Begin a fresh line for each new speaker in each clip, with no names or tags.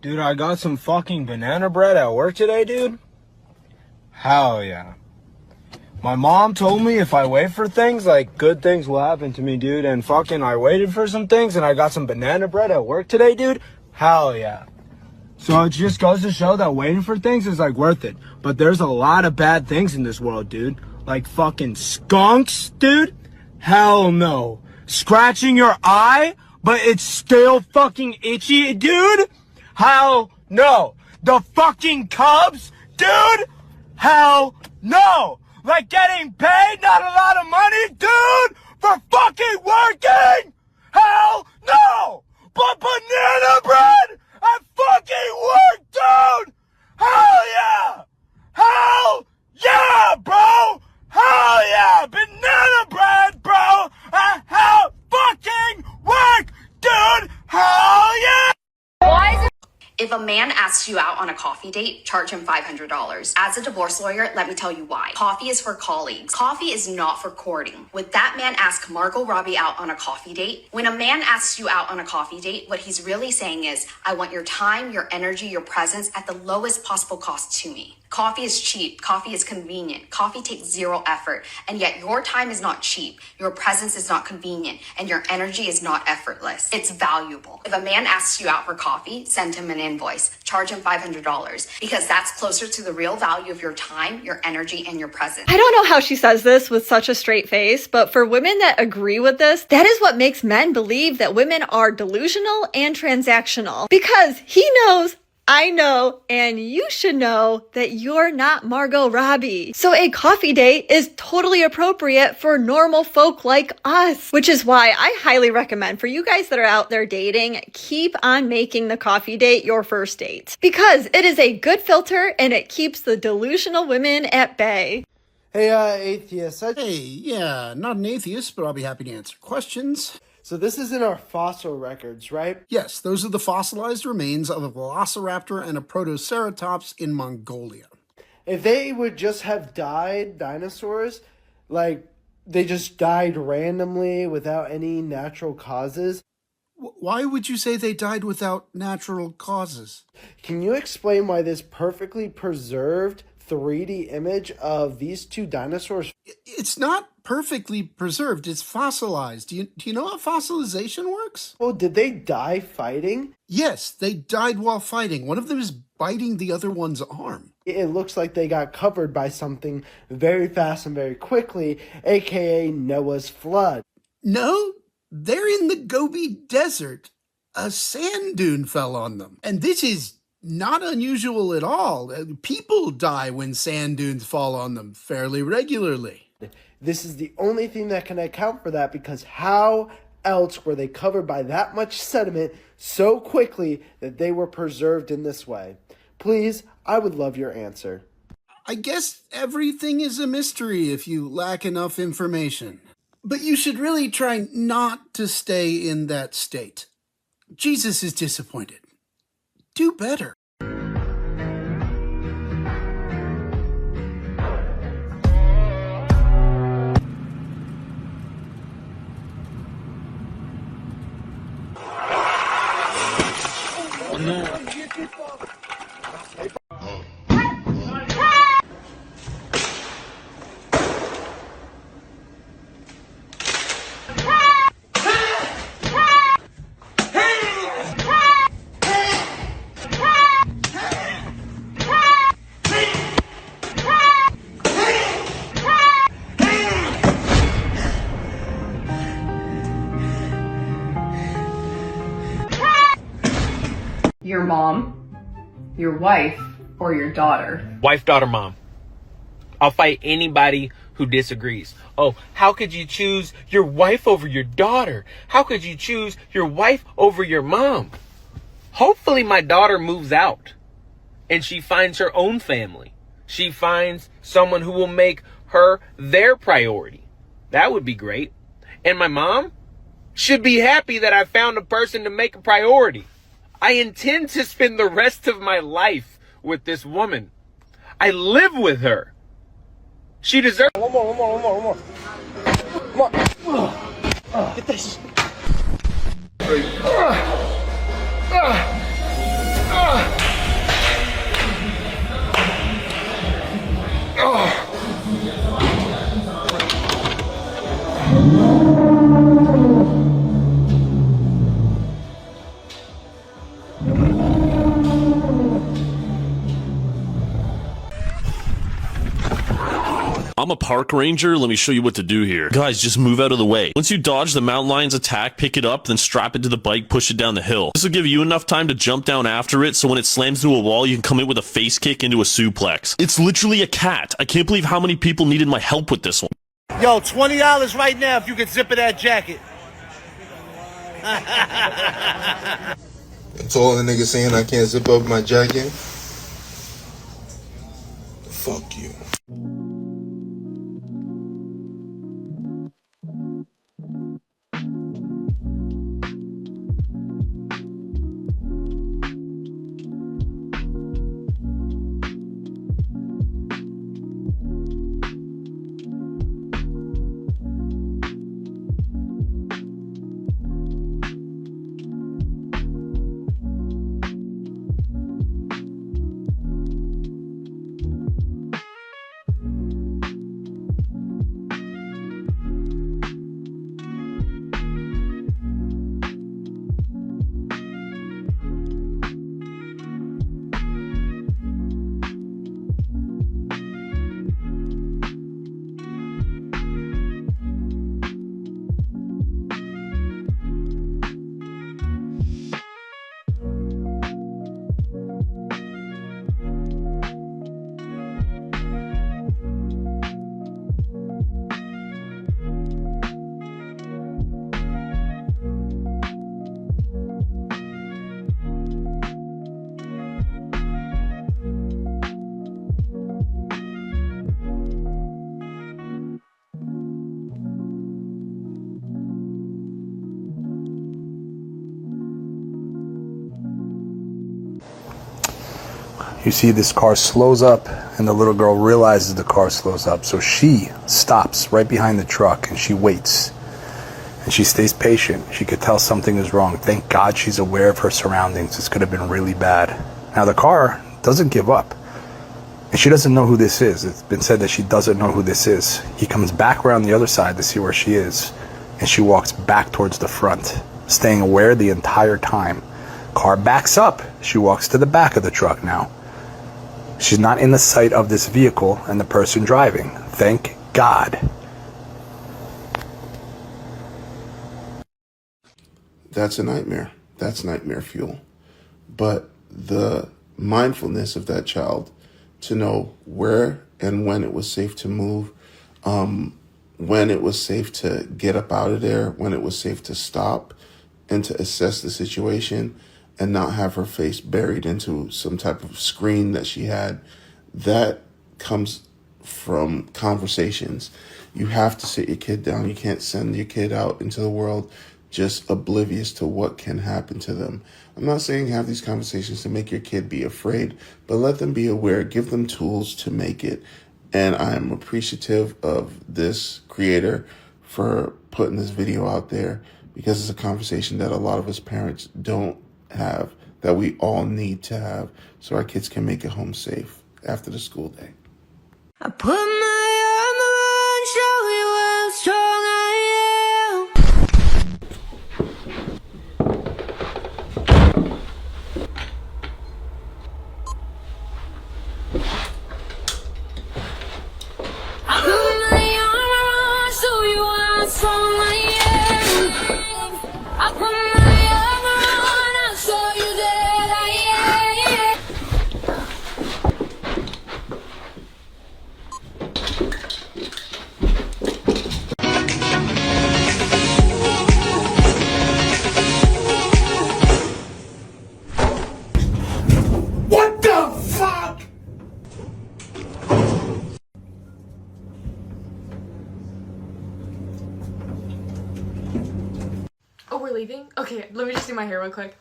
Dude, I got some fucking banana bread at work today, dude. Hell yeah. My mom told me if I wait for things, like, good things will happen to me, dude. And fucking I waited for some things and I got some banana bread at work today, dude. Hell yeah. So it just goes to show that waiting for things is, like, worth it. But there's a lot of bad things in this world, dude. Like fucking skunks, dude. Hell no. Scratching your eye, but it's still fucking itchy, dude. Hell no. The fucking Cubs, dude. Hell no. Like getting paid not a lot of money, dude, for fucking working. Hell no. But banana bread at fucking work, dude. Hell yeah. Hell yeah, bro. Hell yeah. Banana bread, bro. At hell fucking work, dude. Hell yeah.
Why is it? If a man asks you out on a coffee date, charge him $500. As a divorce lawyer, let me tell you why. Coffee is for colleagues. Coffee is not for courting. Would that man ask Margot Robbie out on a coffee date? When a man asks you out on a coffee date, what he's really saying is, I want your time, your energy, your presence at the lowest possible cost to me. Coffee is cheap. Coffee is convenient. Coffee takes zero effort. And yet your time is not cheap. Your presence is not convenient. And your energy is not effortless. It's valuable. If a man asks you out for coffee, send him an invoice. Charge him $500 because that's closer to the real value of your time, your energy, and your presence.
I don't know how she says this with such a straight face, but for women that agree with this, that is what makes men believe that women are delusional and transactional. Because he knows, I know, and you should know that you're not Margot Robbie. So a coffee date is totally appropriate for normal folk like us, which is why I highly recommend for you guys that are out there dating, keep on making the coffee date your first date because it is a good filter and it keeps the delusional women at bay.
Hey, atheist.
Hey, yeah, not an atheist, but I'll be happy to answer questions.
So this is in our fossil records, right?
Yes, those are the fossilized remains of a velociraptor and a protoceratops in Mongolia.
If they would just have died, dinosaurs, like they just died randomly without any natural causes.
Why would you say they died without natural causes?
Can you explain why this perfectly preserved 3D image of these two dinosaurs?
It's not perfectly preserved, it's fossilized. Do you know how fossilization works?
Well, did they die fighting?
Yes, they died while fighting. One of them is biting the other one's arm.
It looks like they got covered by something very fast and very quickly, aka Noah's flood.
No, they're in the Gobi Desert. A sand dune fell on them. And this is not unusual at all. People die when sand dunes fall on them fairly regularly.
This is the only thing that can account for that because how else were they covered by that much sediment so quickly that they were preserved in this way? Please, I would love your answer.
I guess everything is a mystery if you lack enough information. But you should really try not to stay in that state. Jesus is disappointed. Do better.
Your mom, your wife, or your daughter?
Wife, daughter, mom. I'll fight anybody who disagrees. Oh, how could you choose your wife over your daughter? How could you choose your wife over your mom? Hopefully my daughter moves out and she finds her own family. She finds someone who will make her their priority. That would be great. And my mom should be happy that I found a person to make a priority. I intend to spend the rest of my life with this woman. I live with her. She deserves...
One more. Get this.
I'm a park ranger. Let me show you what to do here. Guys, just move out of the way. Once you dodge the mountain lion's attack, pick it up, then strap it to the bike, push it down the hill. This will give you enough time to jump down after it, so when it slams into a wall, you can come in with a face kick into a suplex. It's literally a cat. I can't believe how many people needed my help with this one.
Yo, $20 right now if you can zip that jacket.
That's all the nigga saying I can't zip up my jacket. Fuck you.
You see this car slows up and the little girl realizes the car slows up. So she stops right behind the truck and she waits. And she stays patient. She could tell something is wrong. Thank God she's aware of her surroundings. This could have been really bad. Now the car doesn't give up. And she doesn't know who this is. It's been said that she doesn't know who this is. He comes back around the other side to see where she is. And she walks back towards the front, staying aware the entire time. Car backs up. She walks to the back of the truck now. She's not in the sight of this vehicle and the person driving. Thank God.
That's a nightmare. That's nightmare fuel. But the mindfulness of that child to know where and when it was safe to move, when it was safe to get up out of there, when it was safe to stop and to assess the situation and not have her face buried into some type of screen that she had, that comes from conversations. You have to sit your kid down. You can't send your kid out into the world just oblivious to what can happen to them. I'm not saying have these conversations to make your kid be afraid, but let them be aware, give them tools to make it. And I am appreciative of this creator for putting this video out there because it's a conversation that a lot of us parents don't have, that we all need to have so our kids can make it home safe after the school day.
I put my armor on, show you how strong I am. I put my armor on, show you how strong I am. I put my armor on, I'll show you that I am.
What the fuck?
Oh, we're leaving? Okay, let me just do my hair real quick.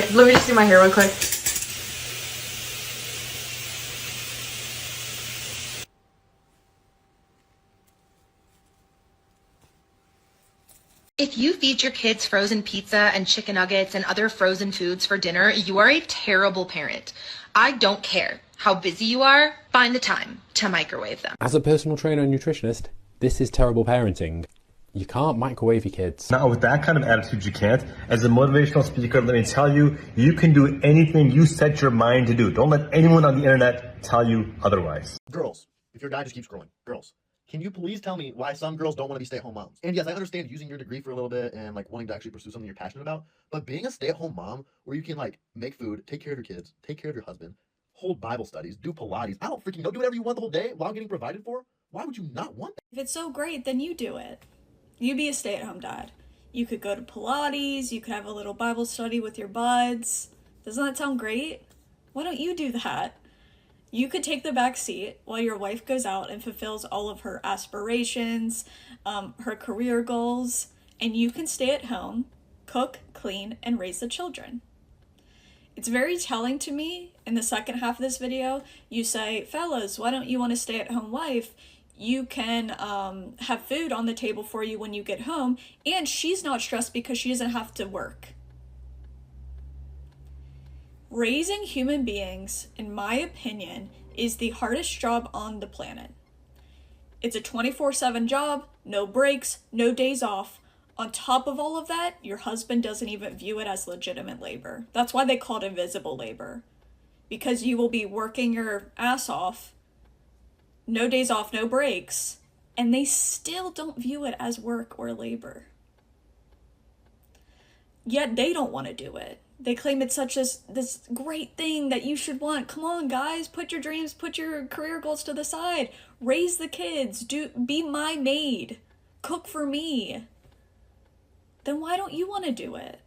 Okay, let me just do my hair real quick.
If you feed your kids frozen pizza and chicken nuggets and other frozen foods for dinner, you are a terrible parent. I don't care how busy you are, find the time to microwave them.
As a personal trainer and nutritionist, this is terrible parenting. You can't microwave your kids.
Now, with that kind of attitude, you can't. As a motivational speaker, let me tell you, you can do anything you set your mind to do. Don't let anyone on the internet tell you otherwise.
Girls, if your guy just keeps growing, girls, can you please tell me why some girls don't want to be stay-at-home moms? And yes, I understand using your degree for a little bit and like wanting to actually pursue something you're passionate about, but being a stay-at-home mom where you can like make food, take care of your kids, take care of your husband, hold Bible studies, do Pilates, I don't freaking know, do whatever you want the whole day while getting provided for, why would you not want that?
If it's so great, then you do it. You be a stay-at-home dad. You could go to Pilates, you could have a little Bible study with your buds. Doesn't that sound great? Why don't you do that? You could take the back seat while your wife goes out and fulfills all of her aspirations, her career goals, and you can stay at home, cook, clean, and raise the children. It's very telling to me in the second half of this video, you say, fellas, why don't you want a stay-at-home wife? You can have food on the table for you when you get home, and she's not stressed because she doesn't have to work. Raising human beings, in my opinion, is the hardest job on the planet. It's a 24/7 job, no breaks, no days off. On top of all of that, your husband doesn't even view it as legitimate labor. That's why they call it invisible labor. Because you will be working your ass off, no days off, no breaks, and they still don't view it as work or labor. Yet they don't want to do it. They claim it's such this great thing that you should want. Come on, guys, put your dreams, put your career goals to the side. Raise the kids, be my maid, cook for me. Then why don't you want to do it?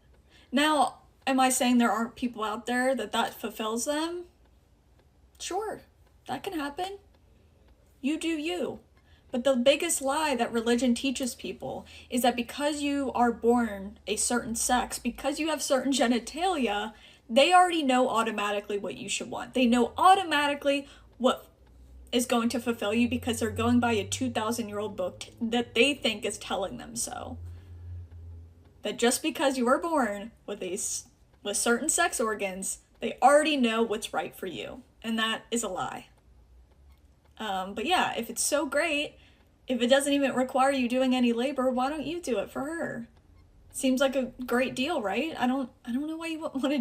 Now, am I saying there aren't people out there that fulfills them? Sure, that can happen. You do you. But the biggest lie that religion teaches people is that because you are born a certain sex, because you have certain genitalia, they already know automatically what you should want. They know automatically what is going to fulfill you because they're going by a 2,000-year-old book that they think is telling them so. That just because you were born with certain sex organs, they already know what's right for you. And that is a lie. But yeah, if it's so great, if it doesn't even require you doing any labor, why don't you do it for her? Seems like a great deal, right? I don't know why you wouldn't want to